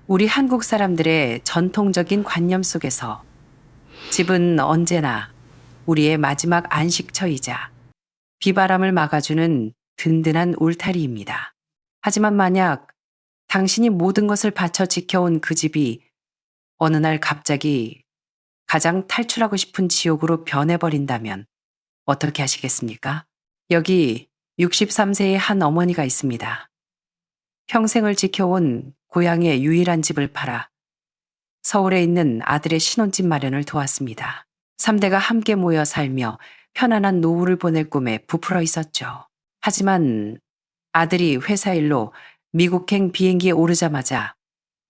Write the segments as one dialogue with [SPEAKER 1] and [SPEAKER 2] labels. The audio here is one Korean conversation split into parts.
[SPEAKER 1] 우리 한국 사람들의 전통적인 관념 속에서 집은 언제나 우리의 마지막 안식처이자 비바람을 막아주는 든든한 울타리입니다. 하지만 만약 당신이 모든 것을 바쳐 지켜온 그 집이 어느 날 갑자기 가장 탈출하고 싶은 지옥으로 변해버린다면 어떻게 하시겠습니까? 여기 63세의 한 어머니가 있습니다. 평생을 지켜온 고향의 유일한 집을 팔아 서울에 있는 아들의 신혼집 마련을 도왔습니다. 3대가 함께 모여 살며 편안한 노후를 보낼 꿈에 부풀어 있었죠. 하지만 아들이 회사 일로 미국행 비행기에 오르자마자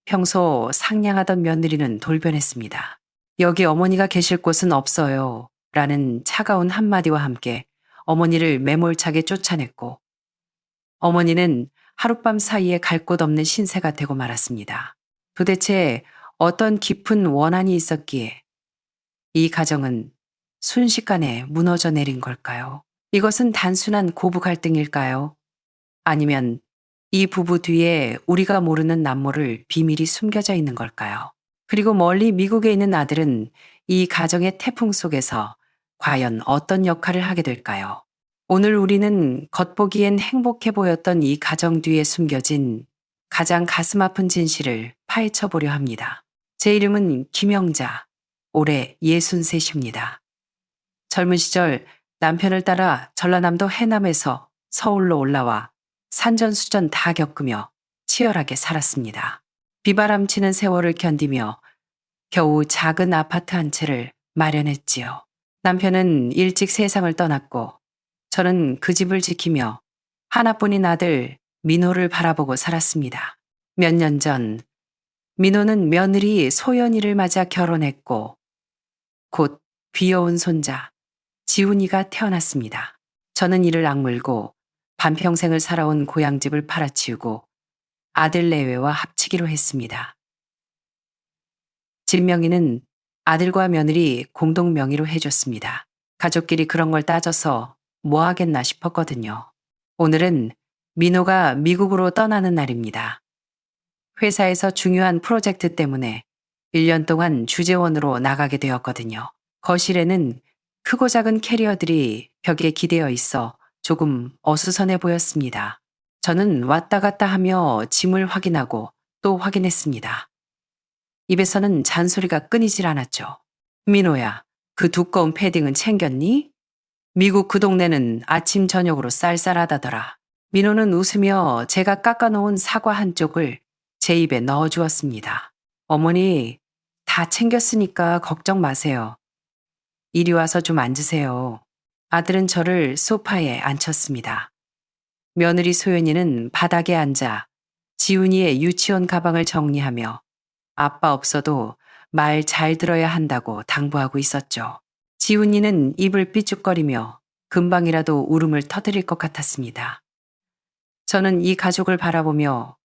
[SPEAKER 1] 평소 상냥하던 며느리는 돌변했습니다. 여기 어머니가 계실 곳은 없어요. 라는 차가운 한마디와 함께 어머니를 매몰차게 쫓아냈고 어머니는 하룻밤 사이에 갈 곳 없는 신세가 되고 말았습니다. 도대체 어떤 깊은 원한이 있었기에 이 가정은 순식간에 무너져 내린 걸까요? 이것은 단순한 고부 갈등일까요? 아니면 이 부부 뒤에 우리가 모르는 남모를 비밀이 숨겨져 있는 걸까요? 그리고 멀리 미국에 있는 아들은 이 가정의 태풍 속에서 과연 어떤 역할을 하게 될까요? 오늘 우리는 겉보기엔 행복해 보였던 이 가정 뒤에 숨겨진 가장 가슴 아픈 진실을 파헤쳐 보려 합니다. 제 이름은 김영자, 올해 63입니다. 젊은 시절 남편을 따라 전라남도 해남에서 서울로 올라와 산전수전 다 겪으며 치열하게 살았습니다. 비바람치는 세월을 견디며 겨우 작은 아파트 한 채를 마련했지요. 남편은 일찍 세상을 떠났고 저는 그 집을 지키며 하나뿐인 아들 민호를 바라보고 살았습니다. 몇 년 전 민호는 며느리 소연이를 맞아 결혼했고 곧 귀여운 손자 지훈이가 태어났습니다. 저는 이를 악물고 반평생을 살아온 고향집을 팔아치우고 아들 내외와 합치기로 했습니다. 집 명의는 아들과 며느리 공동 명의로 해줬습니다. 가족끼리 그런 걸 따져서 뭐 하겠나 싶었거든요. 오늘은 민호가 미국으로 떠나는 날입니다. 회사에서 중요한 프로젝트 때문에 1년 동안 주재원으로 나가게 되었거든요. 거실에는 크고 작은 캐리어들이 벽에 기대어 있어 조금 어수선해 보였습니다. 저는 왔다 갔다 하며 짐을 확인하고 또 확인했습니다. 입에서는 잔소리가 끊이질 않았죠. 민호야, 그 두꺼운 패딩은 챙겼니? 미국 그 동네는 아침 저녁으로 쌀쌀하다더라. 민호는 웃으며 제가 깎아놓은 사과 한 쪽을 제 입에 넣어주었습니다. 어머니, 다 챙겼으니까 걱정 마세요. 이리 와서 좀 앉으세요. 아들은 저를 소파에 앉혔습니다. 며느리 소연이는 바닥에 앉아 지훈이의 유치원 가방을 정리하며 아빠 없어도 말 잘 들어야 한다고 당부하고 있었죠. 지훈이는 입을 삐죽거리며 금방이라도 울음을 터뜨릴 것 같았습니다. 저는 이 가족을 바라보며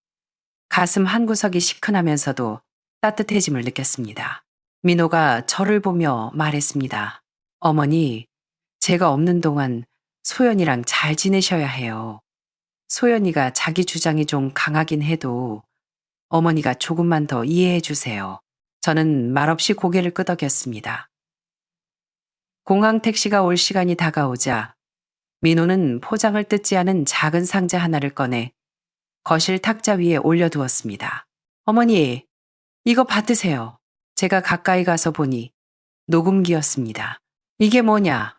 [SPEAKER 1] 가슴 한구석이 시큰하면서도 따뜻해짐을 느꼈습니다. 민호가 저를 보며 말했습니다. 어머니, 제가 없는 동안 소연이랑 잘 지내셔야 해요. 소연이가 자기 주장이 좀 강하긴 해도 어머니가 조금만 더 이해해 주세요. 저는 말없이 고개를 끄덕였습니다. 공항 택시가 올 시간이 다가오자 민호는 포장을 뜯지 않은 작은 상자 하나를 꺼내 거실 탁자 위에 올려두었습니다. 어머니, 이거 받으세요. 제가 가까이 가서 보니 녹음기였습니다. 이게 뭐냐?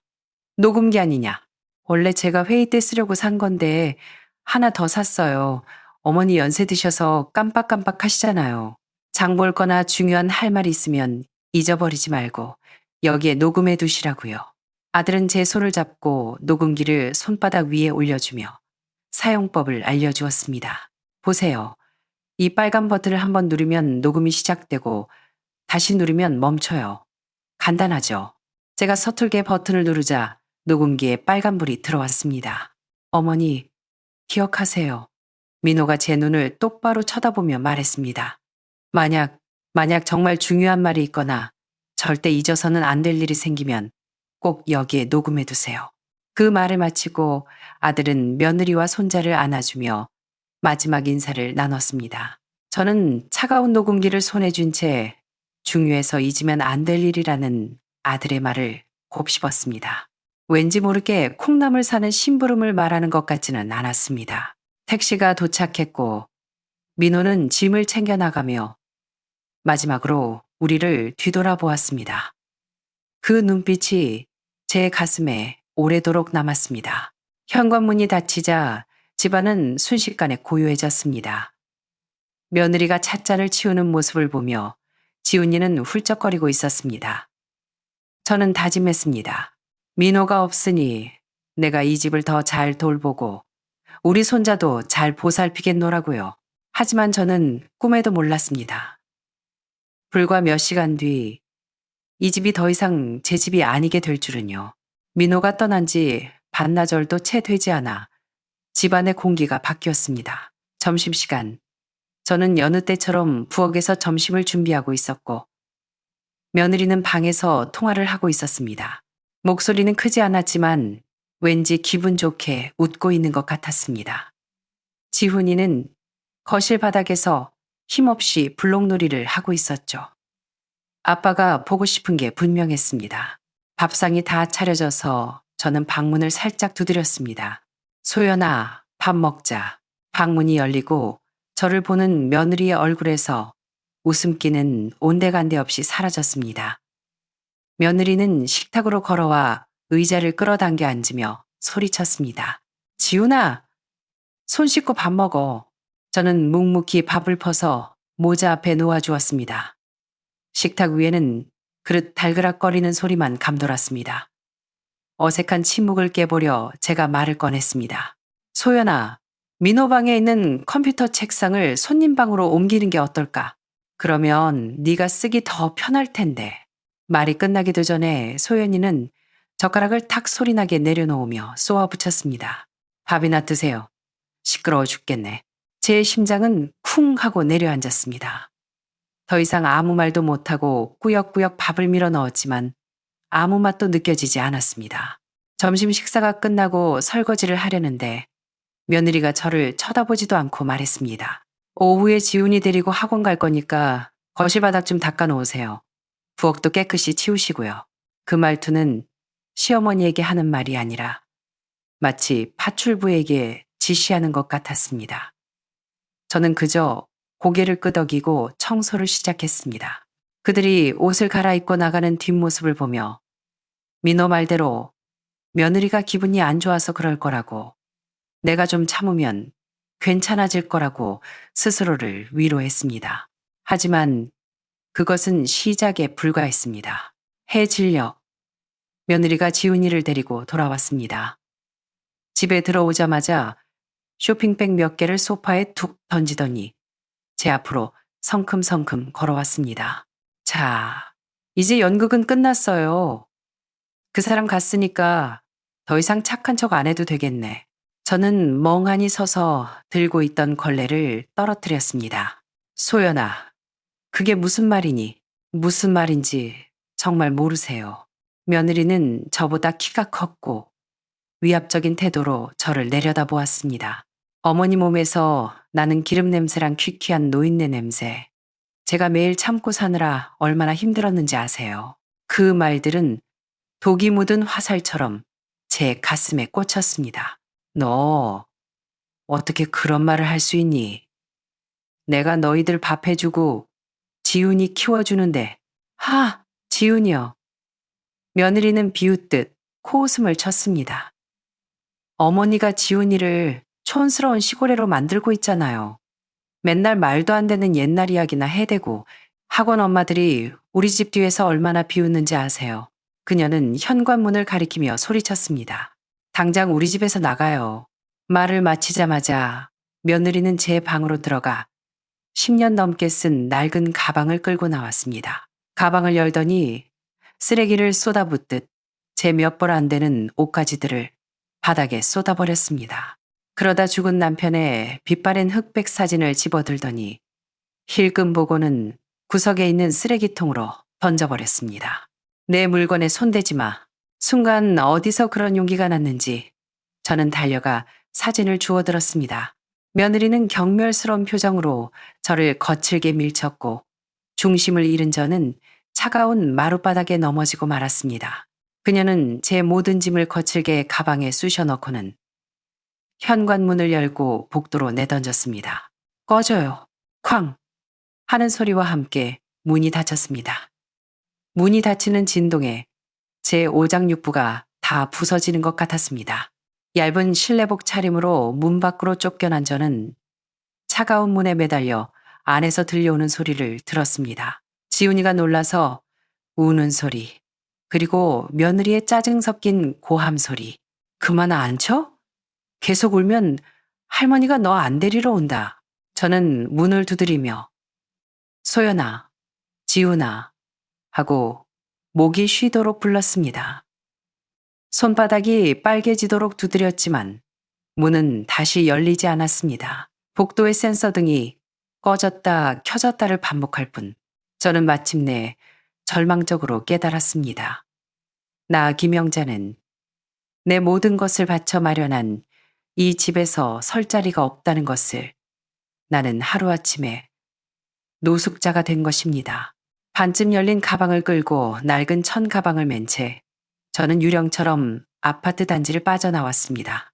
[SPEAKER 1] 녹음기 아니냐? 원래 제가 회의 때 쓰려고 산 건데 하나 더 샀어요. 어머니 연세 드셔서 깜빡깜빡 하시잖아요. 장 볼 거나 중요한 할 말 있으면 잊어버리지 말고 여기에 녹음해 두시라고요. 아들은 제 손을 잡고 녹음기를 손바닥 위에 올려주며 사용법을 알려주었습니다. 보세요. 이 빨간 버튼을 한번 누르면 녹음이 시작되고 다시 누르면 멈춰요. 간단하죠? 제가 서툴게 버튼을 누르자 녹음기에 빨간불이 들어왔습니다. 어머니, 기억하세요. 민호가 제 눈을 똑바로 쳐다보며 말했습니다. 만약 정말 중요한 말이 있거나 절대 잊어서는 안 될 일이 생기면 꼭 여기에 녹음해 두세요. 그 말을 마치고 아들은 며느리와 손자를 안아주며 마지막 인사를 나눴습니다. 저는 차가운 녹음기를 손에 쥔 채 중요해서 잊으면 안 될 일이라는 아들의 말을 곱씹었습니다. 왠지 모르게 콩나물 사는 심부름을 말하는 것 같지는 않았습니다. 택시가 도착했고 민호는 짐을 챙겨 나가며 마지막으로 우리를 뒤돌아보았습니다. 그 눈빛이 제 가슴에 오래도록 남았습니다. 현관문이 닫히자 집안은 순식간에 고요해졌습니다. 며느리가 찻잔을 치우는 모습을 보며 지훈이는 훌쩍거리고 있었습니다. 저는 다짐했습니다. 민호가 없으니 내가 이 집을 더 잘 돌보고 우리 손자도 잘 보살피겠노라고요. 하지만 저는 꿈에도 몰랐습니다. 불과 몇 시간 뒤 이 집이 더 이상 제 집이 아니게 될 줄은요. 민호가 떠난 지 반나절도 채 되지 않아 집안의 공기가 바뀌었습니다. 점심시간. 저는 여느 때처럼 부엌에서 점심을 준비하고 있었고 며느리는 방에서 통화를 하고 있었습니다. 목소리는 크지 않았지만 왠지 기분 좋게 웃고 있는 것 같았습니다. 지훈이는 거실 바닥에서 힘없이 블록놀이를 하고 있었죠. 아빠가 보고 싶은 게 분명했습니다. 밥상이 다 차려져서 저는 방문을 살짝 두드렸습니다. 소연아, 밥 먹자. 방문이 열리고 저를 보는 며느리의 얼굴에서 웃음기는 온데간데 없이 사라졌습니다. 며느리는 식탁으로 걸어와 의자를 끌어당겨 앉으며 소리쳤습니다. 지훈아, 손 씻고 밥 먹어. 저는 묵묵히 밥을 퍼서 모자 앞에 놓아주었습니다. 식탁 위에는 그릇 달그락거리는 소리만 감돌았습니다. 어색한 침묵을 깨보려 제가 말을 꺼냈습니다. 소연아, 민호 방에 있는 컴퓨터 책상을 손님 방으로 옮기는 게 어떨까? 그러면 네가 쓰기 더 편할 텐데. 말이 끝나기도 전에 소연이는 젓가락을 탁 소리나게 내려놓으며 쏘아붙였습니다. 밥이나 드세요. 시끄러워 죽겠네. 제 심장은 쿵 하고 내려앉았습니다. 더 이상 아무 말도 못하고 꾸역꾸역 밥을 밀어 넣었지만 아무 맛도 느껴지지 않았습니다. 점심 식사가 끝나고 설거지를 하려는데 며느리가 저를 쳐다보지도 않고 말했습니다. 오후에 지훈이 데리고 학원 갈 거니까 거실 바닥 좀 닦아 놓으세요. 부엌도 깨끗이 치우시고요. 그 말투는 시어머니에게 하는 말이 아니라 마치 파출부에게 지시하는 것 같았습니다. 저는 그저 고개를 끄덕이고 청소를 시작했습니다. 그들이 옷을 갈아입고 나가는 뒷모습을 보며 민호 말대로 며느리가 기분이 안 좋아서 그럴 거라고 내가 좀 참으면 괜찮아질 거라고 스스로를 위로했습니다. 하지만 그것은 시작에 불과했습니다. 해 질녘 며느리가 지훈이를 데리고 돌아왔습니다. 집에 들어오자마자 쇼핑백 몇 개를 소파에 툭 던지더니 제 앞으로 성큼성큼 걸어왔습니다. 자, 이제 연극은 끝났어요. 그 사람 갔으니까 더 이상 착한 척 안 해도 되겠네. 저는 멍하니 서서 들고 있던 걸레를 떨어뜨렸습니다. 소연아, 그게 무슨 말이니? 무슨 말인지 정말 모르세요. 며느리는 저보다 키가 컸고 위압적인 태도로 저를 내려다보았습니다. 어머니 몸에서 나는 기름 냄새랑 퀴퀴한 노인네 냄새. 제가 매일 참고 사느라 얼마나 힘들었는지 아세요. 그 말들은 독이 묻은 화살처럼 제 가슴에 꽂혔습니다. 너 어떻게 그런 말을 할 수 있니? 내가 너희들 밥 해주고 지훈이 키워주는데 지훈이요. 며느리는 비웃듯 코웃음을 쳤습니다. 어머니가 지훈이를 촌스러운 시골애로 만들고 있잖아요. 맨날 말도 안 되는 옛날 이야기나 해대고 학원 엄마들이 우리 집 뒤에서 얼마나 비웃는지 아세요. 그녀는 현관문을 가리키며 소리쳤습니다. 당장 우리 집에서 나가요. 말을 마치자마자 며느리는 제 방으로 들어가 10년 넘게 쓴 낡은 가방을 끌고 나왔습니다. 가방을 열더니 쓰레기를 쏟아붓듯 제 몇 벌 안 되는 옷가지들을 바닥에 쏟아버렸습니다. 그러다 죽은 남편의 빛바랜 흑백 사진을 집어들더니 힐끔 보고는 구석에 있는 쓰레기통으로 던져버렸습니다. 내 물건에 손대지 마. 순간 어디서 그런 용기가 났는지 저는 달려가 사진을 주워들었습니다. 며느리는 경멸스러운 표정으로 저를 거칠게 밀쳤고 중심을 잃은 저는 차가운 마룻바닥에 넘어지고 말았습니다. 그녀는 제 모든 짐을 거칠게 가방에 쑤셔 넣고는 현관문을 열고 복도로 내던졌습니다. 꺼져요. 쾅! 하는 소리와 함께 문이 닫혔습니다. 문이 닫히는 진동에 제 오장육부가 다 부서지는 것 같았습니다. 얇은 실내복 차림으로 문 밖으로 쫓겨난 저는 차가운 문에 매달려 안에서 들려오는 소리를 들었습니다. 지훈이가 놀라서 우는 소리, 그리고 며느리의 짜증 섞인 고함 소리. 그만 안 쳐? 계속 울면 할머니가 너 안 데리러 온다. 저는 문을 두드리며 소연아, 지훈아 하고 목이 쉬도록 불렀습니다. 손바닥이 빨개지도록 두드렸지만 문은 다시 열리지 않았습니다. 복도의 센서등이 꺼졌다 켜졌다를 반복할 뿐 저는 마침내 절망적으로 깨달았습니다. 나 김영자는 내 모든 것을 바쳐 마련한 이 집에서 설 자리가 없다는 것을 나는 하루아침에 노숙자가 된 것입니다. 반쯤 열린 가방을 끌고 낡은 천 가방을 맨 채 저는 유령처럼 아파트 단지를 빠져나왔습니다.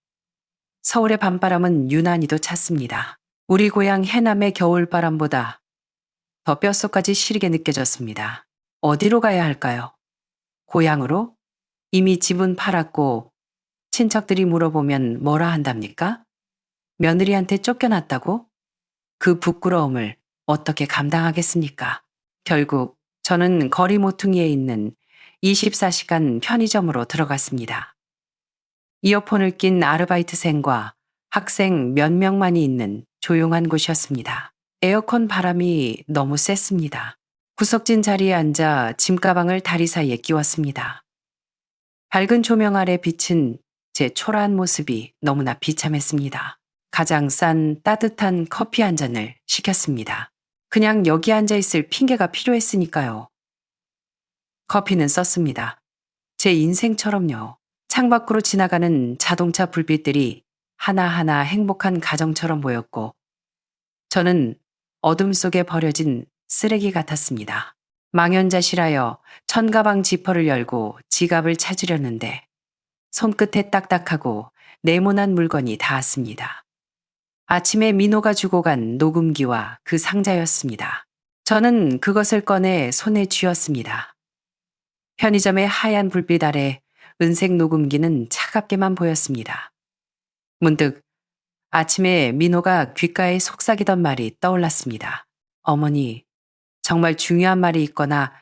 [SPEAKER 1] 서울의 밤바람은 유난히도 찼습니다. 우리 고향 해남의 겨울바람보다 더 뼛속까지 시리게 느껴졌습니다. 어디로 가야 할까요? 고향으로? 이미 집은 팔았고 친척들이 물어보면 뭐라 한답니까? 며느리한테 쫓겨났다고? 그 부끄러움을 어떻게 감당하겠습니까? 결국 저는 거리 모퉁이에 있는 24시간 편의점으로 들어갔습니다. 이어폰을 낀 아르바이트생과 학생 몇 명만이 있는 조용한 곳이었습니다. 에어컨 바람이 너무 셌습니다. 구석진 자리에 앉아 짐가방을 다리 사이에 끼웠습니다. 밝은 조명 아래 비친 제 초라한 모습이 너무나 비참했습니다. 가장 싼 따뜻한 커피 한 잔을 시켰습니다. 그냥 여기 앉아 있을 핑계가 필요했으니까요. 커피는 썼습니다. 제 인생처럼요. 창밖으로 지나가는 자동차 불빛들이 하나하나 행복한 가정처럼 보였고 저는 어둠 속에 버려진 쓰레기 같았습니다. 망연자실하여 천가방 지퍼를 열고 지갑을 찾으려는데 손끝에 딱딱하고 네모난 물건이 닿았습니다. 아침에 민호가 주고 간 녹음기와 그 상자였습니다. 저는 그것을 꺼내 손에 쥐었습니다. 편의점의 하얀 불빛 아래 은색 녹음기는 차갑게만 보였습니다. 문득 아침에 민호가 귓가에 속삭이던 말이 떠올랐습니다. 어머니, 정말 중요한 말이 있거나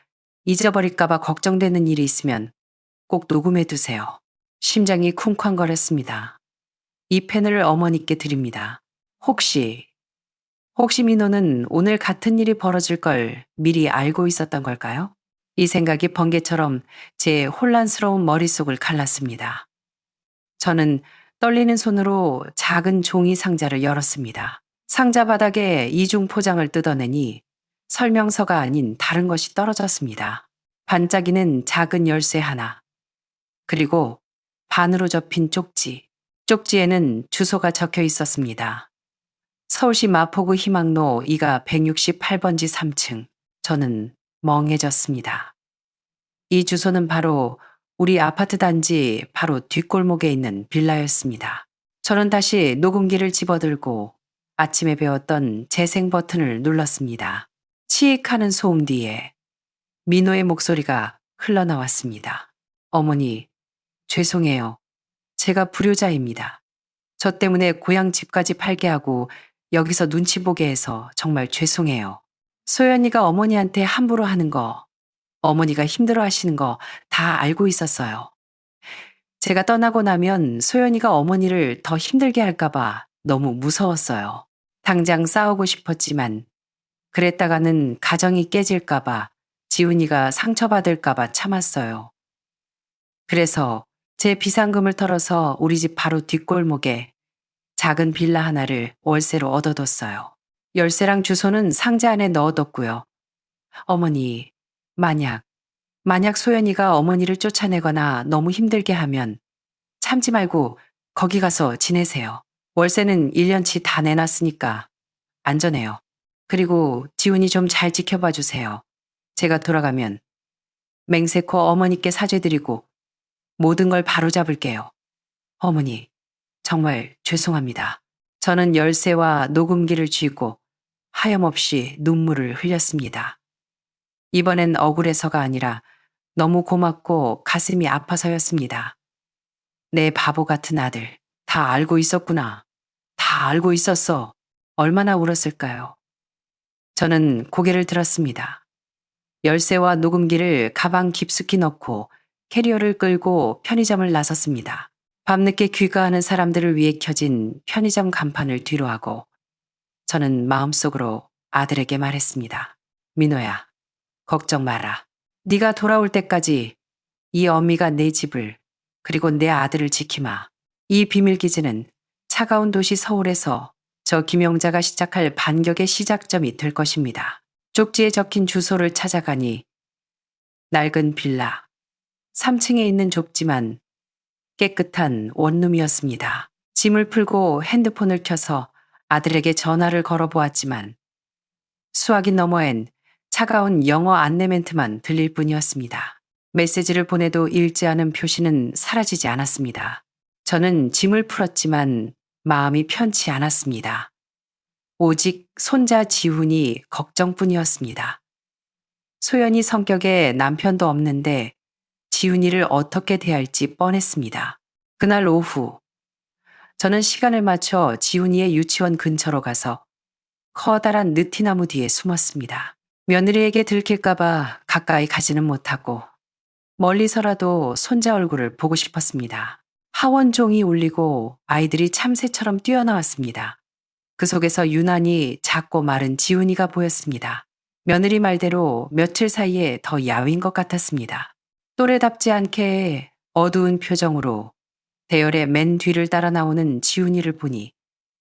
[SPEAKER 1] 잊어버릴까봐 걱정되는 일이 있으면 꼭 녹음해 두세요. 심장이 쿵쾅거렸습니다. 이 펜을 어머니께 드립니다. 혹시 민호는 오늘 같은 일이 벌어질 걸 미리 알고 있었던 걸까요? 이 생각이 번개처럼 제 혼란스러운 머릿속을 갈랐습니다. 저는 떨리는 손으로 작은 종이 상자를 열었습니다. 상자 바닥에 이중 포장을 뜯어내니 설명서가 아닌 다른 것이 떨어졌습니다. 반짝이는 작은 열쇠 하나, 그리고 반으로 접힌 쪽지. 쪽지에는 주소가 적혀 있었습니다. 서울시 마포구 희망로 2가 168번지 3층. 저는 멍해졌습니다. 이 주소는 바로 우리 아파트 단지 바로 뒷골목에 있는 빌라였습니다. 저는 다시 녹음기를 집어들고 아침에 배웠던 재생 버튼을 눌렀습니다. 치익하는 소음 뒤에 민호의 목소리가 흘러나왔습니다. 어머니, 죄송해요. 제가 불효자입니다. 저 때문에 고향 집까지 팔게 하고 여기서 눈치 보게 해서 정말 죄송해요. 소연이가 어머니한테 함부로 하는 거, 어머니가 힘들어 하시는 거 다 알고 있었어요. 제가 떠나고 나면 소연이가 어머니를 더 힘들게 할까봐 너무 무서웠어요. 당장 싸우고 싶었지만 그랬다가는 가정이 깨질까봐 지훈이가 상처받을까봐 참았어요. 그래서 제 비상금을 털어서 우리 집 바로 뒷골목에 작은 빌라 하나를 월세로 얻어뒀어요. 열쇠랑 주소는 상자 안에 넣어뒀고요. 어머니, 만약 소연이가 어머니를 쫓아내거나 너무 힘들게 하면 참지 말고 거기 가서 지내세요. 월세는 1년치 다 내놨으니까 안전해요. 그리고 지훈이 좀 잘 지켜봐 주세요. 제가 돌아가면 맹세코 어머니께 사죄드리고 모든 걸 바로잡을게요. 어머니, 정말 죄송합니다. 저는 열쇠와 녹음기를 쥐고 하염없이 눈물을 흘렸습니다. 이번엔 억울해서가 아니라 너무 고맙고 가슴이 아파서였습니다. 내 바보 같은 아들, 다 알고 있었구나. 다 알고 있었어. 얼마나 울었을까요? 저는 고개를 들었습니다. 열쇠와 녹음기를 가방 깊숙이 넣고 캐리어를 끌고 편의점을 나섰습니다. 밤늦게 귀가하는 사람들을 위해 켜진 편의점 간판을 뒤로하고 저는 마음속으로 아들에게 말했습니다. 민호야, 걱정 마라. 네가 돌아올 때까지 이 어미가 내 집을 그리고 내 아들을 지키마. 이 비밀기지는 차가운 도시 서울에서 저 김영자가 시작할 반격의 시작점이 될 것입니다. 쪽지에 적힌 주소를 찾아가니 낡은 빌라, 3층에 있는 좁지만 깨끗한 원룸이었습니다. 짐을 풀고 핸드폰을 켜서 아들에게 전화를 걸어보았지만 수화기 너머엔 차가운 영어 안내 멘트만 들릴 뿐이었습니다. 메시지를 보내도 읽지 않은 표시는 사라지지 않았습니다. 저는 짐을 풀었지만 마음이 편치 않았습니다. 오직 손자 지훈이 걱정뿐이었습니다. 소연이 성격에 남편도 없는데 지훈이를 어떻게 대할지 뻔했습니다. 그날 오후 저는 시간을 맞춰 지훈이의 유치원 근처로 가서 커다란 느티나무 뒤에 숨었습니다. 며느리에게 들킬까봐 가까이 가지는 못하고 멀리서라도 손자 얼굴을 보고 싶었습니다. 하원종이 울리고 아이들이 참새처럼 뛰어나왔습니다. 그 속에서 유난히 작고 마른 지훈이가 보였습니다. 며느리 말대로 며칠 사이에 더 야윈 것 같았습니다. 또래답지 않게 어두운 표정으로 대열의 맨 뒤를 따라 나오는 지훈이를 보니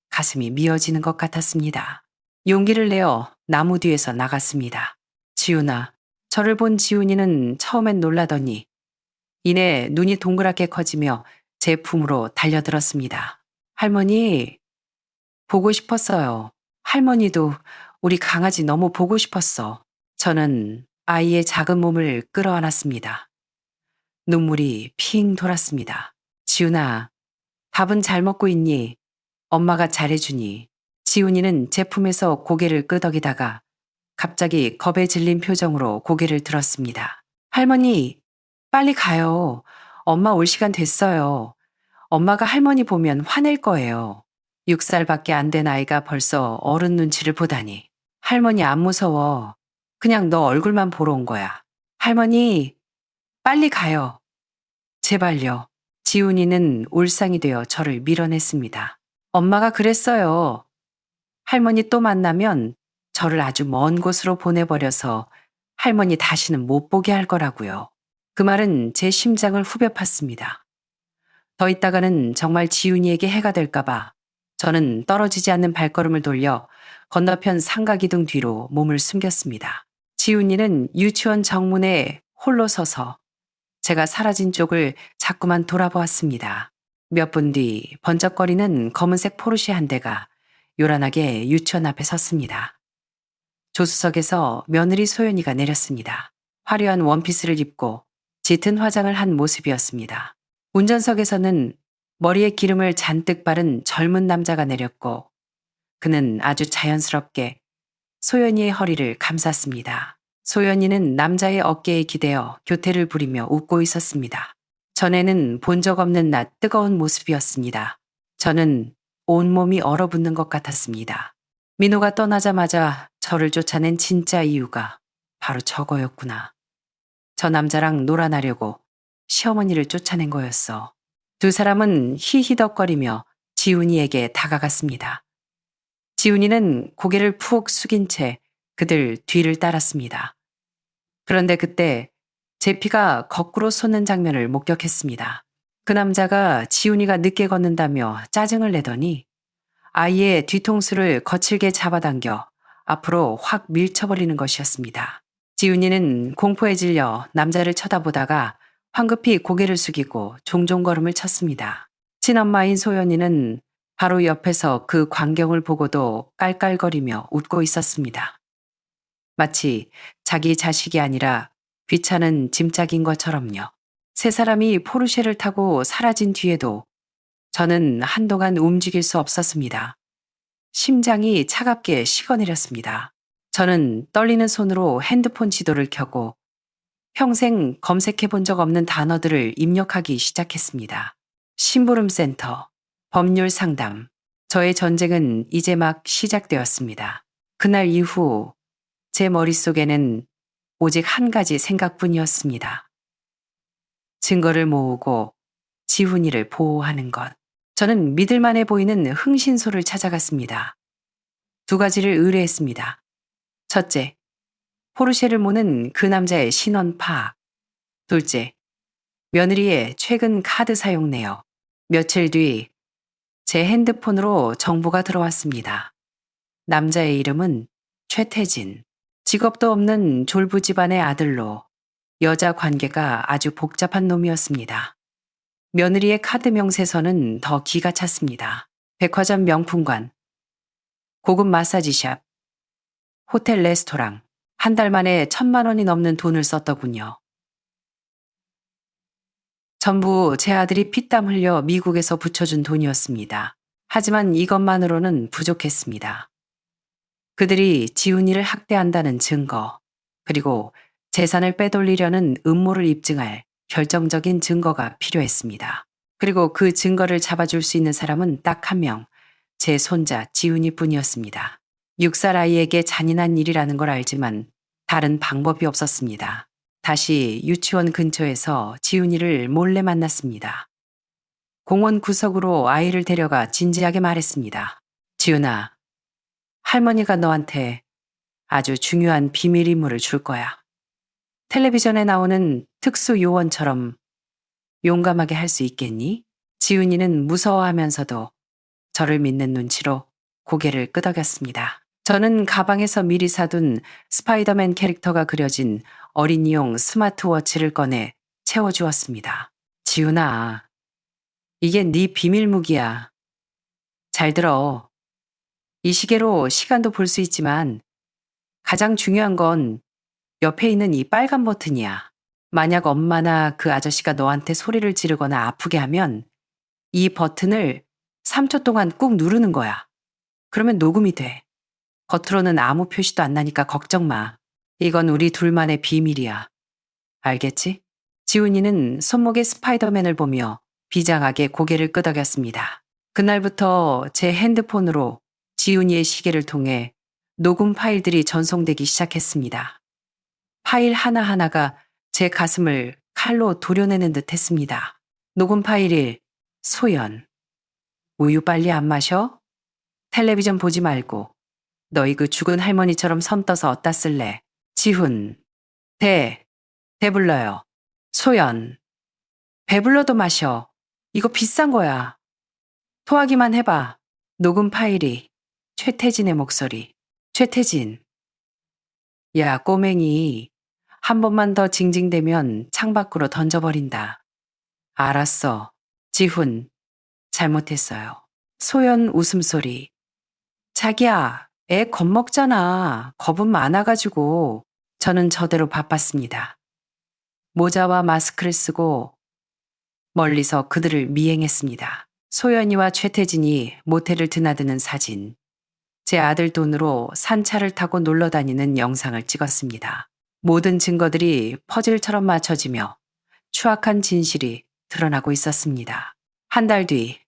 [SPEAKER 1] 가슴이 미어지는 것 같았습니다. 용기를 내어 나무 뒤에서 나갔습니다. 지훈아, 저를 본 지훈이는 처음엔 놀라더니 이내 눈이 동그랗게 커지며 제 품으로 달려들었습니다. 할머니, 보고 싶었어요. 할머니도 우리 강아지 너무 보고 싶었어. 저는 아이의 작은 몸을 끌어안았습니다. 눈물이 핑 돌았습니다. 지훈아, 밥은 잘 먹고 있니? 엄마가 잘해주니. 지훈이는 제 품에서 고개를 끄덕이다가 갑자기 겁에 질린 표정으로 고개를 들었습니다. 할머니, 빨리 가요. 엄마 올 시간 됐어요. 엄마가 할머니 보면 화낼 거예요. 6살밖에 안 된 아이가 벌써 어른 눈치를 보다니. 할머니 안 무서워. 그냥 너 얼굴만 보러 온 거야. 할머니, 빨리 가요. 제발요. 지훈이는 울상이 되어 저를 밀어냈습니다. 엄마가 그랬어요. 할머니 또 만나면 저를 아주 먼 곳으로 보내버려서 할머니 다시는 못 보게 할 거라고요. 그 말은 제 심장을 후벼 팠습니다. 더 있다가는 정말 지훈이에게 해가 될까봐 저는 떨어지지 않는 발걸음을 돌려 건너편 상가기둥 뒤로 몸을 숨겼습니다. 지훈이는 유치원 정문에 홀로 서서 제가 사라진 쪽을 자꾸만 돌아보았습니다. 몇 분 뒤 번쩍거리는 검은색 포르쉐 한 대가 요란하게 유치원 앞에 섰습니다. 조수석에서 며느리 소연이가 내렸습니다. 화려한 원피스를 입고 짙은 화장을 한 모습이었습니다. 운전석에서는 머리에 기름을 잔뜩 바른 젊은 남자가 내렸고 그는 아주 자연스럽게 소연이의 허리를 감쌌습니다. 소연이는 남자의 어깨에 기대어 교태를 부리며 웃고 있었습니다. 전에는 본 적 없는 낯 뜨거운 모습이었습니다. 저는 온몸이 얼어붙는 것 같았습니다. 민호가 떠나자마자 저를 쫓아낸 진짜 이유가 바로 저거였구나. 저 남자랑 놀아나려고 시어머니를 쫓아낸 거였어. 두 사람은 히히덕거리며 지훈이에게 다가갔습니다. 지훈이는 고개를 푹 숙인 채 그들 뒤를 따랐습니다. 그런데 그때 제 피가 거꾸로 솟는 장면을 목격했습니다. 그 남자가 지훈이가 늦게 걷는다며 짜증을 내더니 아이의 뒤통수를 거칠게 잡아당겨 앞으로 확 밀쳐버리는 것이었습니다. 지훈이는 공포에 질려 남자를 쳐다보다가 황급히 고개를 숙이고 종종 걸음을 쳤습니다. 친엄마인 소연이는 바로 옆에서 그 광경을 보고도 깔깔거리며 웃고 있었습니다. 마치 자기 자식이 아니라 귀찮은 짐짝인 것처럼요. 세 사람이 포르쉐를 타고 사라진 뒤에도 저는 한동안 움직일 수 없었습니다. 심장이 차갑게 식어내렸습니다. 저는 떨리는 손으로 핸드폰 지도를 켜고 평생 검색해 본 적 없는 단어들을 입력하기 시작했습니다. 심부름센터, 법률 상담. 저의 전쟁은 이제 막 시작되었습니다. 그날 이후 제 머릿속에는 오직 한 가지 생각뿐이었습니다. 증거를 모으고 지훈이를 보호하는 것. 저는 믿을만해 보이는 흥신소를 찾아갔습니다. 두 가지를 의뢰했습니다. 첫째, 포르쉐를 모는 그 남자의 신원 파악. 둘째, 며느리의 최근 카드 사용 내역. 며칠 뒤 제 핸드폰으로 정보가 들어왔습니다. 남자의 이름은 최태진. 직업도 없는 졸부 집안의 아들로 여자 관계가 아주 복잡한 놈이었습니다. 며느리의 카드 명세서는 더 기가 찼습니다. 백화점 명품관, 고급 마사지샵, 호텔 레스토랑, 한 달 만에 1,000만 원이 넘는 돈을 썼더군요. 전부 제 아들이 피땀 흘려 미국에서 붙여준 돈이었습니다. 하지만 이것만으로는 부족했습니다. 그들이 지훈이를 학대한다는 증거, 그리고 재산을 빼돌리려는 음모를 입증할 결정적인 증거가 필요했습니다. 그리고 그 증거를 잡아줄 수 있는 사람은 딱 한 명, 제 손자 지훈이 뿐이었습니다. 6살 아이에게 잔인한 일이라는 걸 알지만 다른 방법이 없었습니다. 다시 유치원 근처에서 지훈이를 몰래 만났습니다. 공원 구석으로 아이를 데려가 진지하게 말했습니다. 지훈아, 할머니가 너한테 아주 중요한 비밀 임무를 줄 거야. 텔레비전에 나오는 특수 요원처럼 용감하게 할 수 있겠니? 지훈이는 무서워하면서도 저를 믿는 눈치로 고개를 끄덕였습니다. 저는 가방에서 미리 사둔 스파이더맨 캐릭터가 그려진 어린이용 스마트워치를 꺼내 채워주었습니다. 지훈아, 이게 네 비밀 무기야. 잘 들어. 이 시계로 시간도 볼 수 있지만 가장 중요한 건 옆에 있는 이 빨간 버튼이야. 만약 엄마나 그 아저씨가 너한테 소리를 지르거나 아프게 하면 이 버튼을 3초 동안 꾹 누르는 거야. 그러면 녹음이 돼. 겉으로는 아무 표시도 안 나니까 걱정 마. 이건 우리 둘만의 비밀이야. 알겠지? 지훈이는 손목에 스파이더맨을 보며 비장하게 고개를 끄덕였습니다. 그날부터 제 핸드폰으로 지훈이의 시계를 통해 녹음 파일들이 전송되기 시작했습니다. 파일 하나하나가 제 가슴을 칼로 도려내는 듯 했습니다. 녹음 파일 1. 소연. 우유 빨리 안 마셔? 텔레비전 보지 말고. 너희 그 죽은 할머니처럼 섬 떠서 어디다 쓸래? 지훈. 배불러요. 소연. 배불러도 마셔. 이거 비싼 거야. 토하기만 해봐. 녹음 파일이. 최태진의 목소리. 최태진. 야, 꼬맹이. 한 번만 더 징징대면 창밖으로 던져버린다. 알았어. 지훈. 잘못했어요. 소연 웃음소리. 자기야, 애 겁먹잖아. 겁은 많아가지고. 저는 저대로 바빴습니다. 모자와 마스크를 쓰고 멀리서 그들을 미행했습니다. 소연이와 최태진이 모텔을 드나드는 사진. 제 아들 돈으로 산차를 타고 놀러 다니는 영상을 찍었습니다. 모든 증거들이 퍼즐처럼 맞춰지며 추악한 진실이 드러나고 있었습니다. 한 달 뒤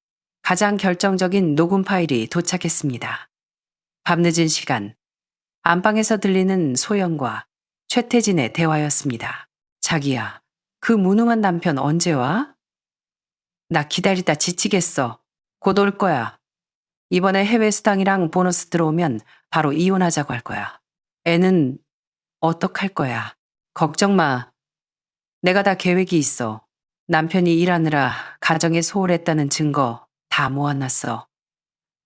[SPEAKER 1] 가장 결정적인 녹음 파일이 도착했습니다. 밤늦은 시간, 안방에서 들리는 소연과 최태진의 대화였습니다. 자기야, 그 무능한 남편 언제 와? 나 기다리다 지치겠어. 곧 올 거야. 이번에 해외 수당이랑 보너스 들어오면 바로 이혼하자고 할 거야. 애는 어떡할 거야? 걱정 마. 내가 다 계획이 있어. 남편이 일하느라 가정에 소홀했다는 증거 다 모아놨어.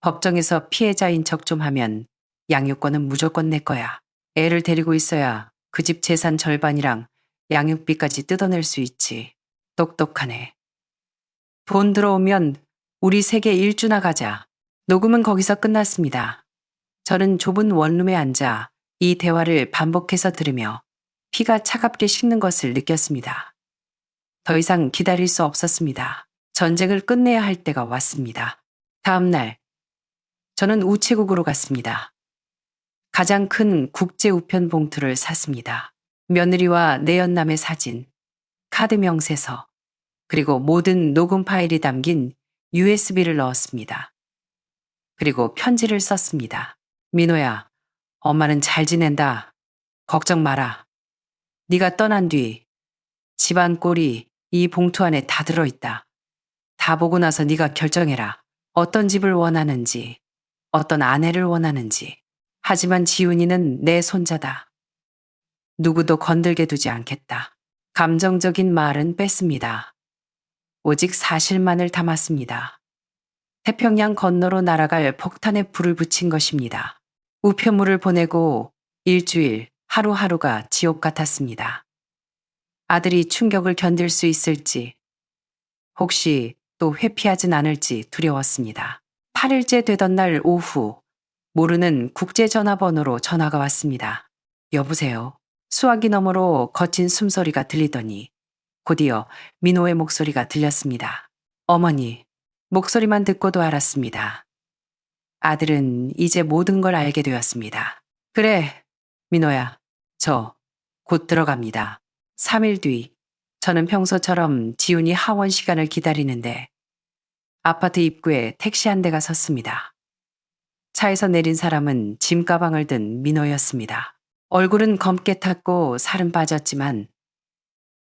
[SPEAKER 1] 법정에서 피해자인 척 좀 하면 양육권은 무조건 내 거야. 애를 데리고 있어야 그 집 재산 절반이랑 양육비까지 뜯어낼 수 있지. 똑똑하네. 돈 들어오면 우리 세계 일주나 가자. 녹음은 거기서 끝났습니다. 저는 좁은 원룸에 앉아 이 대화를 반복해서 들으며 피가 차갑게 식는 것을 느꼈습니다. 더 이상 기다릴 수 없었습니다. 전쟁을 끝내야 할 때가 왔습니다. 다음 날, 저는 우체국으로 갔습니다. 가장 큰 국제 우편 봉투를 샀습니다. 며느리와 내연남의 사진, 카드 명세서, 그리고 모든 녹음 파일이 담긴 USB를 넣었습니다. 그리고 편지를 썼습니다. 민호야, 엄마는 잘 지낸다. 걱정 마라. 네가 떠난 뒤 집안 꼴이 이 봉투 안에 다 들어있다. 다 보고 나서 네가 결정해라. 어떤 집을 원하는지, 어떤 아내를 원하는지. 하지만 지훈이는 내 손자다. 누구도 건들게 두지 않겠다. 감정적인 말은 뺐습니다. 오직 사실만을 담았습니다. 태평양 건너로 날아갈 폭탄에 불을 붙인 것입니다. 우편물을 보내고 일주일, 하루하루가 지옥 같았습니다. 아들이 충격을 견딜 수 있을지, 혹시 또 회피하진 않을지 두려웠습니다. 8일째 되던 날 오후, 모르는 국제전화번호로 전화가 왔습니다. 여보세요. 수화기 너머로 거친 숨소리가 들리더니 곧이어 민호의 목소리가 들렸습니다. 어머니, 목소리만 듣고도 알았습니다. 아들은 이제 모든 걸 알게 되었습니다. 그래, 민호야, 저 곧 들어갑니다. 3일 뒤, 저는 평소처럼 지훈이 하원 시간을 기다리는데 아파트 입구에 택시 한 대가 섰습니다. 차에서 내린 사람은 짐 가방을 든 민호였습니다. 얼굴은 검게 탔고 살은 빠졌지만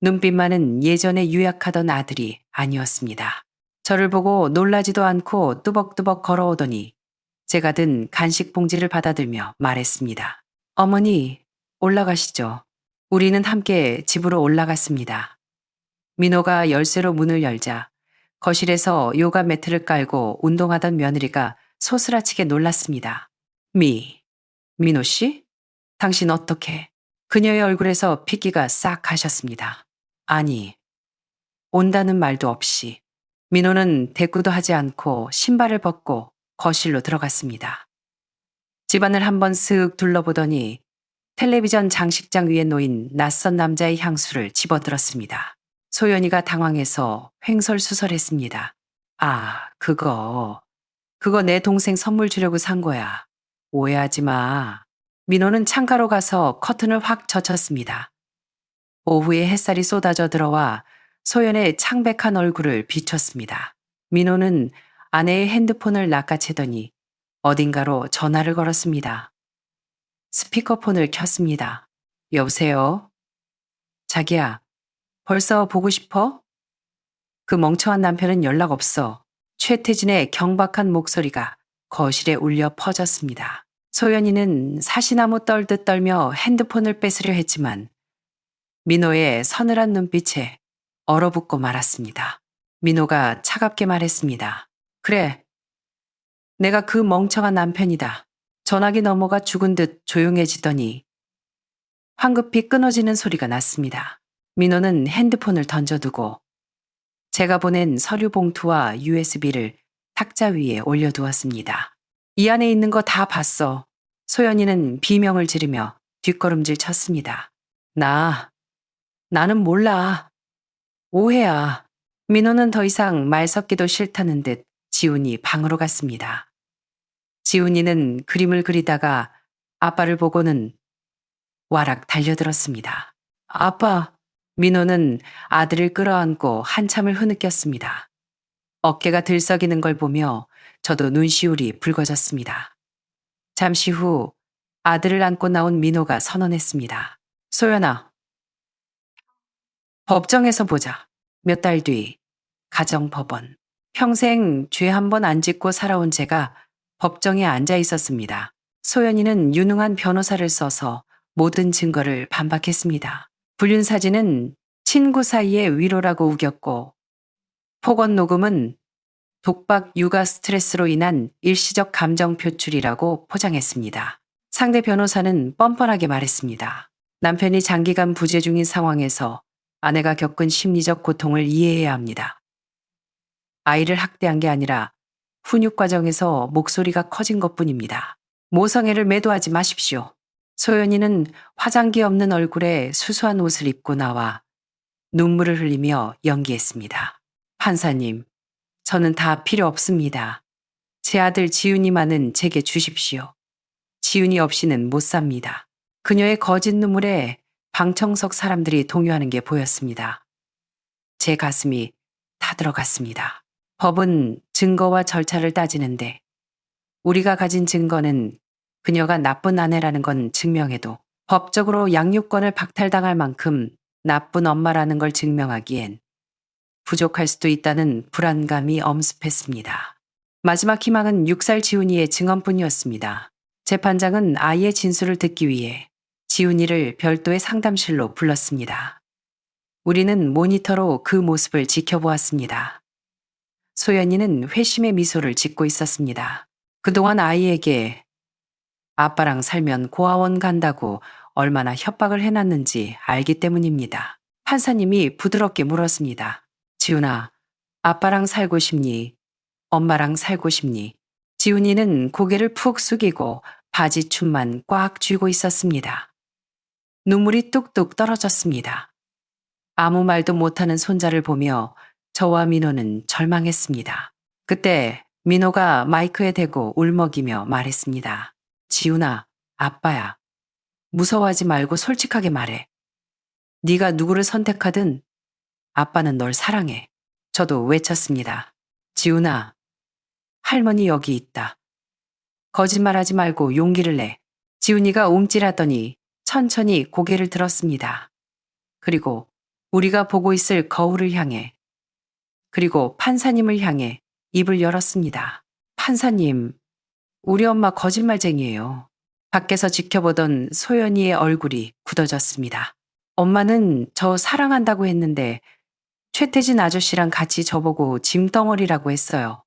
[SPEAKER 1] 눈빛만은 예전에 유약하던 아들이 아니었습니다. 저를 보고 놀라지도 않고 뚜벅뚜벅 걸어오더니 제가 든 간식 봉지를 받아들며 말했습니다. 어머니, 올라가시죠. 우리는 함께 집으로 올라갔습니다. 민호가 열쇠로 문을 열자 거실에서 요가 매트를 깔고 운동하던 며느리가 소스라치게 놀랐습니다. 민호 씨? 당신 어떻게? 그녀의 얼굴에서 핏기가 싹 가셨습니다. 아니, 온다는 말도 없이. 민호는 대꾸도 하지 않고 신발을 벗고 거실로 들어갔습니다. 집안을 한번 쓱 둘러보더니 텔레비전 장식장 위에 놓인 낯선 남자의 향수를 집어들었습니다. 소연이가 당황해서 횡설수설했습니다. 아, 그거 내 동생 선물 주려고 산 거야. 오해하지 마. 민호는 창가로 가서 커튼을 확 젖혔습니다. 오후에 햇살이 쏟아져 들어와 소연의 창백한 얼굴을 비췄습니다. 민호는 아내의 핸드폰을 낚아채더니 어딘가로 전화를 걸었습니다. 스피커폰을 켰습니다. 여보세요? 자기야, 벌써 보고 싶어? 그 멍청한 남편은 연락 없어. 최태진의 경박한 목소리가 거실에 울려 퍼졌습니다. 소연이는 사시나무 떨듯 떨며 핸드폰을 뺏으려 했지만 민호의 서늘한 눈빛에 얼어붙고 말았습니다. 민호가 차갑게 말했습니다. 그래, 내가 그 멍청한 남편이다. 전화기 너머가 죽은 듯 조용해지더니 황급히 끊어지는 소리가 났습니다. 민호는 핸드폰을 던져두고 제가 보낸 서류 봉투와 USB를 탁자 위에 올려두었습니다. 이 안에 있는 거 다 봤어. 소연이는 비명을 지르며 뒷걸음질 쳤습니다. 나는 몰라. 오해야. 민호는 더 이상 말 섞기도 싫다는 듯 지훈이 방으로 갔습니다. 지훈이는 그림을 그리다가 아빠를 보고는 와락 달려들었습니다. 아빠. 민호는 아들을 끌어안고 한참을 흐느꼈습니다. 어깨가 들썩이는 걸 보며 저도 눈시울이 붉어졌습니다. 잠시 후 아들을 안고 나온 민호가 선언했습니다. 소연아, 법정에서 보자. 몇 달 뒤 가정법원. 평생 죄 한 번 안 짓고 살아온 제가 법정에 앉아 있었습니다. 소연이는 유능한 변호사를 써서 모든 증거를 반박했습니다. 불륜 사진은 친구 사이의 위로라고 우겼고 폭언 녹음은 독박 육아 스트레스로 인한 일시적 감정 표출이라고 포장했습니다. 상대 변호사는 뻔뻔하게 말했습니다. 남편이 장기간 부재 중인 상황에서 아내가 겪은 심리적 고통을 이해해야 합니다. 아이를 학대한 게 아니라 훈육 과정에서 목소리가 커진 것뿐입니다. 모성애를 매도하지 마십시오. 소연이는 화장기 없는 얼굴에 수수한 옷을 입고 나와 눈물을 흘리며 연기했습니다. 판사님, 저는 다 필요 없습니다. 제 아들 지훈이만은 제게 주십시오. 지훈이 없이는 못 삽니다. 그녀의 거짓 눈물에 방청석 사람들이 동요하는 게 보였습니다. 제 가슴이 타들어갔습니다. 법은 증거와 절차를 따지는데 우리가 가진 증거는 그녀가 나쁜 아내라는 건 증명해도 법적으로 양육권을 박탈당할 만큼 나쁜 엄마라는 걸 증명하기엔 부족할 수도 있다는 불안감이 엄습했습니다. 마지막 희망은 6살 지훈이의 증언뿐이었습니다. 재판장은 아이의 진술을 듣기 위해 지훈이를 별도의 상담실로 불렀습니다. 우리는 모니터로 그 모습을 지켜보았습니다. 소연이는 회심의 미소를 짓고 있었습니다. 그동안 아이에게 아빠랑 살면 고아원 간다고 얼마나 협박을 해놨는지 알기 때문입니다. 판사님이 부드럽게 물었습니다. 지훈아, 아빠랑 살고 싶니? 엄마랑 살고 싶니? 지훈이는 고개를 푹 숙이고 바지춤만 꽉 쥐고 있었습니다. 눈물이 뚝뚝 떨어졌습니다. 아무 말도 못하는 손자를 보며 저와 민호는 절망했습니다. 그때 민호가 마이크에 대고 울먹이며 말했습니다. 지훈아, 아빠야. 무서워하지 말고 솔직하게 말해. 네가 누구를 선택하든 아빠는 널 사랑해. 저도 외쳤습니다. 지훈아, 할머니 여기 있다. 거짓말하지 말고 용기를 내. 지훈이가 움찔하더니 천천히 고개를 들었습니다. 그리고 우리가 보고 있을 거울을 향해, 그리고 판사님을 향해 입을 열었습니다. 판사님, 우리 엄마 거짓말쟁이에요. 밖에서 지켜보던 소연이의 얼굴이 굳어졌습니다. 엄마는 저 사랑한다고 했는데 최태진 아저씨랑 같이 저보고 짐덩어리라고 했어요.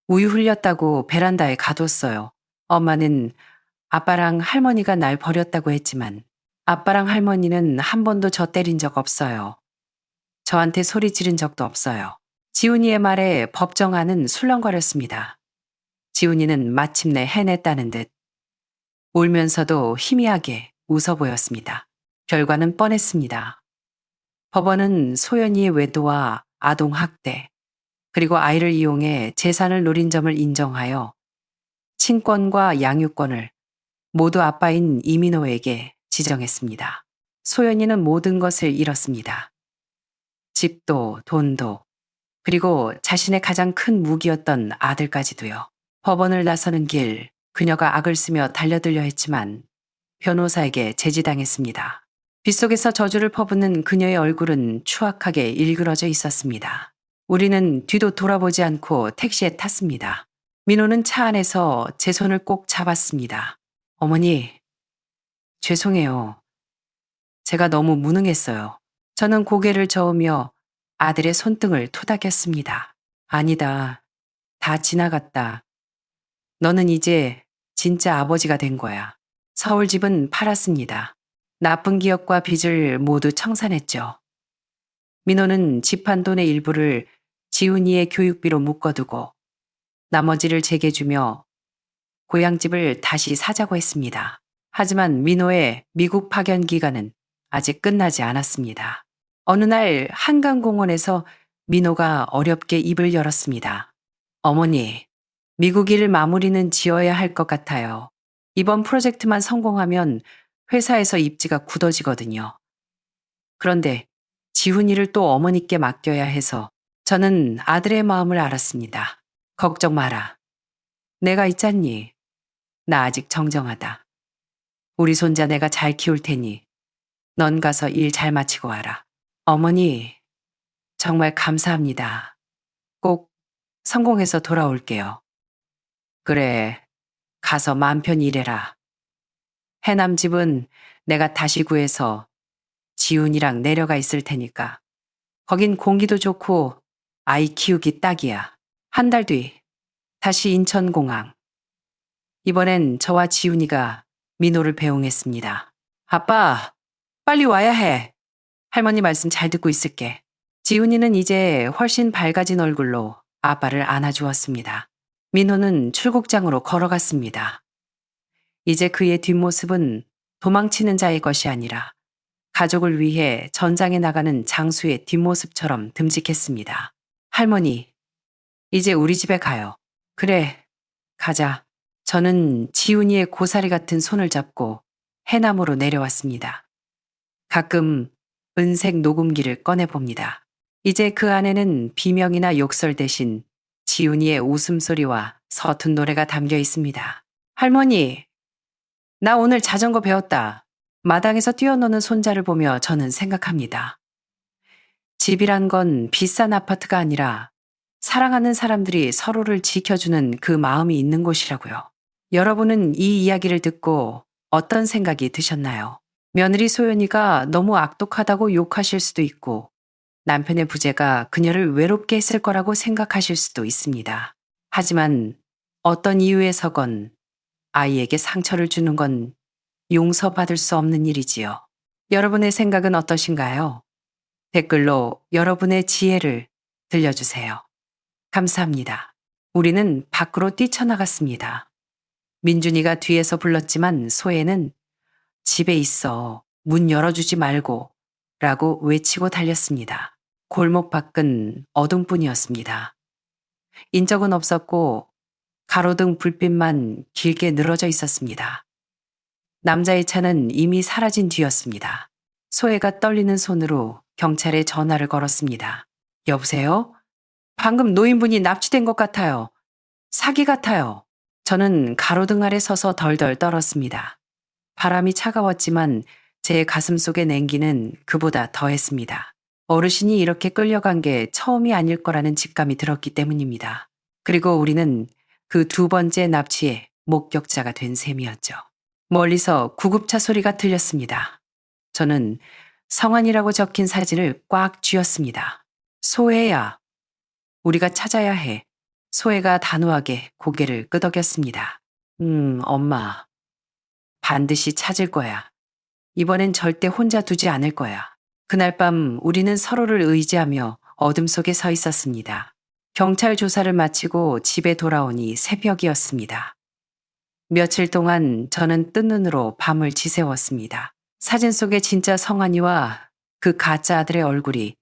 [SPEAKER 1] 우유 흘렸다고 베란다에 가뒀어요. 엄마는 아빠랑 할머니가 날 버렸다고 했지만 아빠랑 할머니는 한 번도 저 때린 적 없어요. 저한테 소리 지른 적도 없어요. 지훈이의 말에 법정안은 술렁거렸습니다. 지훈이는 마침내 해냈다는 듯 울면서도 희미하게 웃어 보였습니다. 결과는 뻔했습니다. 법원은 소연이의 외도와 아동학대, 그리고 아이를 이용해 재산을 노린 점을 인정하여 친권과 양육권을 모두 아빠인 이민호에게 지정했습니다. 소연이는 모든 것을 잃었습니다. 집도 돈도 그리고 자신의 가장 큰 무기였던 아들까지도요. 법원을 나서는 길 그녀가 악을 쓰며 달려들려 했지만 변호사에게 제지당했습니다. 빗속에서 저주를 퍼붓는 그녀의 얼굴은 추악하게 일그러져 있었습니다. 우리는 뒤도 돌아보지 않고 택시에 탔습니다. 민호는 차 안에서 제 손을 꼭 잡았습니다. 어머니, 죄송해요. 제가 너무 무능했어요. 저는 고개를 저으며 아들의 손등을 토닥였습니다. 아니다. 다 지나갔다. 너는 이제 진짜 아버지가 된 거야. 서울 집은 팔았습니다. 나쁜 기억과 빚을 모두 청산했죠. 민호는 집한 돈의 일부를 지훈이의 교육비로 묶어두고 나머지를 제게 주며 고향집을 다시 사자고 했습니다. 하지만 민호의 미국 파견 기간은 아직 끝나지 않았습니다. 어느 날 한강공원에서 민호가 어렵게 입을 열었습니다. 어머니, 미국 일 마무리는 지어야 할 것 같아요. 이번 프로젝트만 성공하면 회사에서 입지가 굳어지거든요. 그런데 지훈이를 또 어머니께 맡겨야 해서 저는 아들의 마음을 알았습니다. 걱정 마라. 내가 있잖니. 나 아직 정정하다. 우리 손자 내가 잘 키울 테니 넌 가서 일 잘 마치고 와라. 어머니, 정말 감사합니다. 꼭 성공해서 돌아올게요. 그래, 가서 마음 편히 일해라. 해남 집은 내가 다시 구해서 지훈이랑 내려가 있을 테니까. 거긴 공기도 좋고 아이 키우기 딱이야. 한 달 뒤 다시 인천공항. 이번엔 저와 지훈이가 민호를 배웅했습니다. 아빠, 빨리 와야 해. 할머니 말씀 잘 듣고 있을게. 지훈이는 이제 훨씬 밝아진 얼굴로 아빠를 안아주었습니다. 민호는 출국장으로 걸어갔습니다. 이제 그의 뒷모습은 도망치는 자의 것이 아니라 가족을 위해 전장에 나가는 장수의 뒷모습처럼 듬직했습니다. 할머니, 이제 우리 집에 가요. 그래, 가자. 저는 지훈이의 고사리 같은 손을 잡고 해남으로 내려왔습니다. 가끔 은색 녹음기를 꺼내봅니다. 이제 그 안에는 비명이나 욕설 대신 지훈이의 웃음소리와 서툰 노래가 담겨 있습니다. 할머니, 나 오늘 자전거 배웠다. 마당에서 뛰어노는 손자를 보며 저는 생각합니다. 집이란 건 비싼 아파트가 아니라 사랑하는 사람들이 서로를 지켜주는 그 마음이 있는 곳이라고요. 여러분은 이 이야기를 듣고 어떤 생각이 드셨나요? 며느리 소연이가 너무 악독하다고 욕하실 수도 있고 남편의 부재가 그녀를 외롭게 했을 거라고 생각하실 수도 있습니다. 하지만 어떤 이유에서건 아이에게 상처를 주는 건 용서받을 수 없는 일이지요. 여러분의 생각은 어떠신가요? 댓글로 여러분의 지혜를 들려주세요. 감사합니다. 우리는 밖으로 뛰쳐나갔습니다. 민준이가 뒤에서 불렀지만 소혜는 집에 있어. 문 열어주지 말고 라고 외치고 달렸습니다. 골목 밖은 어둠뿐이었습니다. 인적은 없었고 가로등 불빛만 길게 늘어져 있었습니다. 남자의 차는 이미 사라진 뒤였습니다. 소혜가 떨리는 손으로 경찰에 전화를 걸었습니다. 여보세요? 방금 노인분이 납치된 것 같아요. 사기 같아요. 저는 가로등 아래 서서 덜덜 떨었습니다. 바람이 차가웠지만 제 가슴 속의 냉기는 그보다 더했습니다. 어르신이 이렇게 끌려간 게 처음이 아닐 거라는 직감이 들었기 때문입니다. 그리고 우리는 그 두 번째 납치의 목격자가 된 셈이었죠. 멀리서 구급차 소리가 들렸습니다. 저는 성환이라고 적힌 사진을 꽉 쥐었습니다. 소혜야, 우리가 찾아야 해. 소혜가 단호하게 고개를 끄덕였습니다. 엄마. 반드시 찾을 거야. 이번엔 절대 혼자 두지 않을 거야. 그날 밤 우리는 서로를 의지하며 어둠 속에 서 있었습니다. 경찰 조사를 마치고 집에 돌아오니 새벽이었습니다. 며칠 동안 저는 뜬 눈으로 밤을 지새웠습니다. 사진 속의 진짜 성환이와 그 가짜 아들의 얼굴이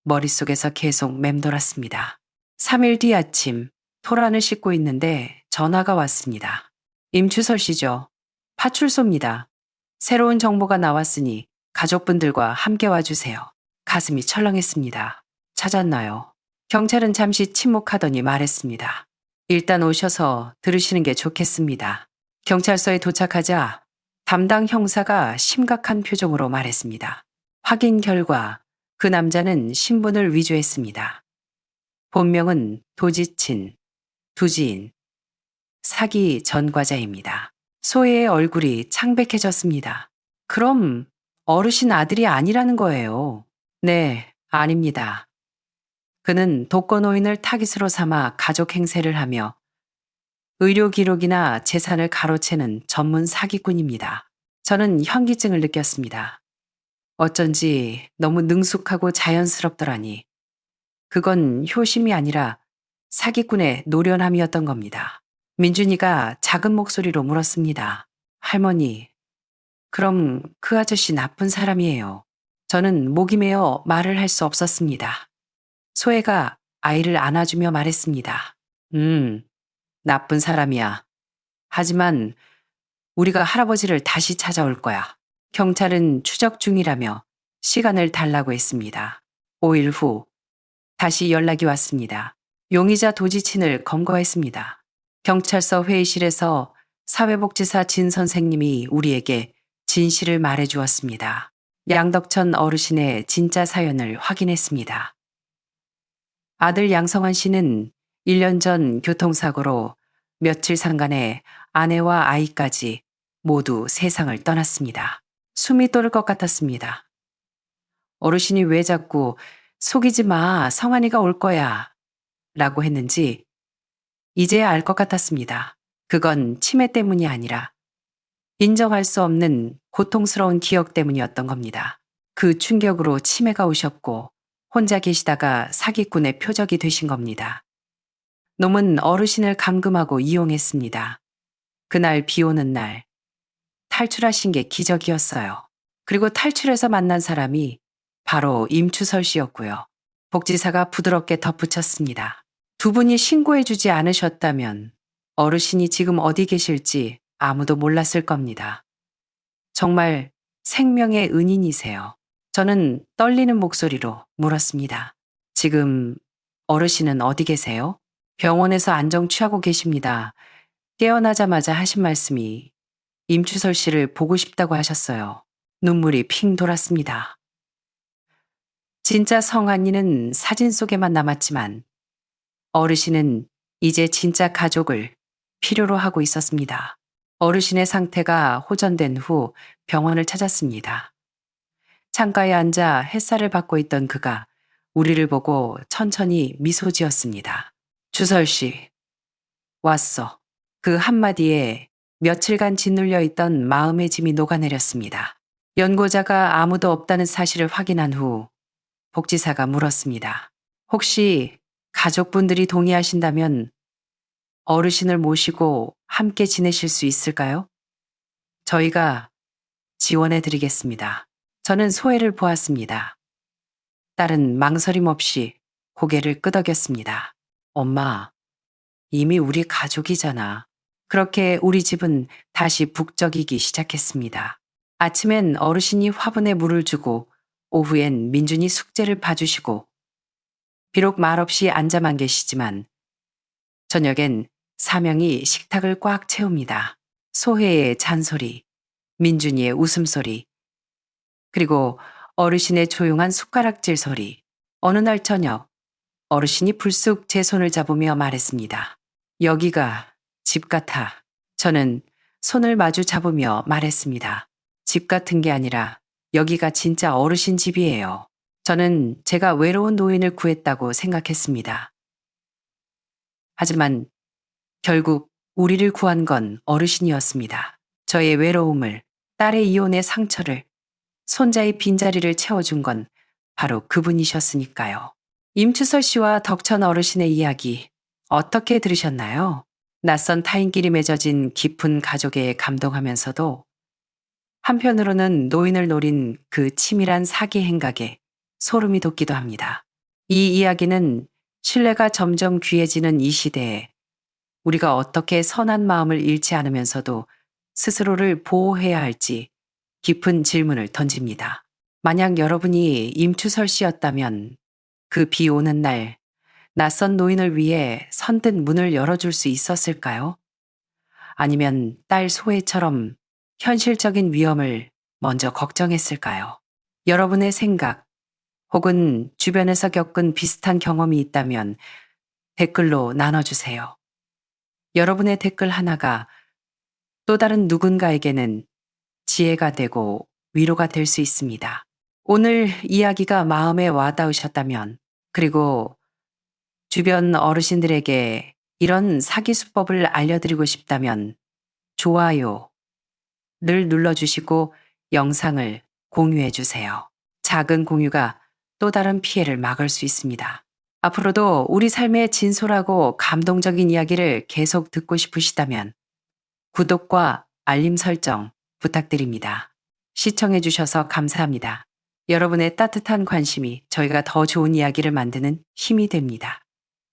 [SPEAKER 1] 머릿속에서 계속 맴돌았습니다. 3일 뒤 아침 토란을 씻고 있는데 전화가 왔습니다. 임추설 씨죠. 파출소입니다. 새로운 정보가 나왔으니 가족분들과 함께 와주세요. 가슴이 철렁했습니다. 찾았나요? 경찰은 잠시 침묵하더니 말했습니다. 일단 오셔서 들으시는 게 좋겠습니다. 경찰서에 도착하자 담당 형사가 심각한 표정으로 말했습니다. 확인 결과 그 남자는 신분을 위조했습니다. 본명은 도지친, 두지인, 사기 전과자입니다. 소혜의 얼굴이 창백해졌습니다. 그럼 어르신 아들이 아니라는 거예요. 네, 아닙니다. 그는 독거노인을 타깃으로 삼아 가족 행세를 하며 의료 기록이나 재산을 가로채는 전문 사기꾼입니다. 저는 현기증을 느꼈습니다. 어쩐지 너무 능숙하고 자연스럽더라니. 그건 효심이 아니라 사기꾼의 노련함이었던 겁니다. 민준이가 작은 목소리로 물었습니다. 할머니, 그럼 그 아저씨 나쁜 사람이에요. 저는 목이 메어 말을 할 수 없었습니다. 소혜가 아이를 안아주며 말했습니다. 나쁜 사람이야. 하지만 우리가 할아버지를 다시 찾아올 거야. 경찰은 추적 중이라며 시간을 달라고 했습니다. 5일 후 다시 연락이 왔습니다. 용의자 도지친을 검거했습니다. 경찰서 회의실에서 사회복지사 진 선생님이 우리에게 진실을 말해주었습니다. 양덕천 어르신의 진짜 사연을 확인했습니다. 아들 양성환 씨는 1년 전 교통사고로 며칠 상간에 아내와 아이까지 모두 세상을 떠났습니다. 숨이 떠올 것 같았습니다. 어르신이 왜 자꾸 속이지 마, 성환이가 올 거야 라고 했는지 이제야 알 것 같았습니다. 그건 치매 때문이 아니라 인정할 수 없는 고통스러운 기억 때문이었던 겁니다. 그 충격으로 치매가 오셨고 혼자 계시다가 사기꾼의 표적이 되신 겁니다. 놈은 어르신을 감금하고 이용했습니다. 그날 비 오는 날 탈출하신 게 기적이었어요. 그리고 탈출해서 만난 사람이 바로 임추설 씨였고요. 복지사가 부드럽게 덧붙였습니다. 두 분이 신고해주지 않으셨다면 어르신이 지금 어디 계실지 아무도 몰랐을 겁니다. 정말 생명의 은인이세요. 저는 떨리는 목소리로 물었습니다. 지금 어르신은 어디 계세요? 병원에서 안정 취하고 계십니다. 깨어나자마자 하신 말씀이 임추설 씨를 보고 싶다고 하셨어요. 눈물이 핑 돌았습니다. 진짜 성한이는 사진 속에만 남았지만 어르신은 이제 진짜 가족을 필요로 하고 있었습니다. 어르신의 상태가 호전된 후 병원을 찾았습니다. 창가에 앉아 햇살을 받고 있던 그가 우리를 보고 천천히 미소 지었습니다. 주설 씨, 왔어. 그 한마디에 며칠간 짓눌려 있던 마음의 짐이 녹아내렸습니다. 연고자가 아무도 없다는 사실을 확인한 후 복지사가 물었습니다. 혹시 가족분들이 동의하신다면 어르신을 모시고 함께 지내실 수 있을까요? 저희가 지원해 드리겠습니다. 저는 소혜를 보았습니다. 딸은 망설임 없이 고개를 끄덕였습니다. 엄마, 이미 우리 가족이잖아. 그렇게 우리 집은 다시 북적이기 시작했습니다. 아침엔 어르신이 화분에 물을 주고 오후엔 민준이 숙제를 봐주시고 비록 말없이 앉아만 계시지만 저녁엔 사명이 식탁을 꽉 채웁니다. 소혜의 잔소리, 민준이의 웃음소리, 그리고 어르신의 조용한 숟가락질 소리. 어느 날 저녁 어르신이 불쑥 제 손을 잡으며 말했습니다. 여기가 집 같아. 저는 손을 마주 잡으며 말했습니다. 집 같은 게 아니라 여기가 진짜 어르신 집이에요. 저는 제가 외로운 노인을 구했다고 생각했습니다. 하지만 결국 우리를 구한 건 어르신이었습니다. 저의 외로움을, 딸의 이혼의 상처를, 손자의 빈자리를 채워준 건 바로 그분이셨으니까요. 임추설 씨와 덕천 어르신의 이야기 어떻게 들으셨나요? 낯선 타인끼리 맺어진 깊은 가족에 감동하면서도 한편으로는 노인을 노린 그 치밀한 사기 행각에 소름이 돋기도 합니다. 이 이야기는 신뢰가 점점 귀해지는 이 시대에 우리가 어떻게 선한 마음을 잃지 않으면서도 스스로를 보호해야 할지 깊은 질문을 던집니다. 만약 여러분이 임추설 씨였다면 그 비 오는 날 낯선 노인을 위해 선뜻 문을 열어줄 수 있었을까요? 아니면 딸 소혜처럼 현실적인 위험을 먼저 걱정했을까요? 여러분의 생각 혹은 주변에서 겪은 비슷한 경험이 있다면 댓글로 나눠주세요. 여러분의 댓글 하나가 또 다른 누군가에게는 지혜가 되고 위로가 될 수 있습니다. 오늘 이야기가 마음에 와닿으셨다면, 그리고 주변 어르신들에게 이런 사기 수법을 알려드리고 싶다면 좋아요를 눌러주시고 영상을 공유해주세요. 작은 공유가 또 다른 피해를 막을 수 있습니다. 앞으로도 우리 삶의 진솔하고 감동적인 이야기를 계속 듣고 싶으시다면 구독과 알림 설정 부탁드립니다. 시청해주셔서 감사합니다. 여러분의 따뜻한 관심이 저희가 더 좋은 이야기를 만드는 힘이 됩니다.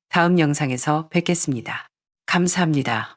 [SPEAKER 1] 다음 영상에서 뵙겠습니다. 감사합니다.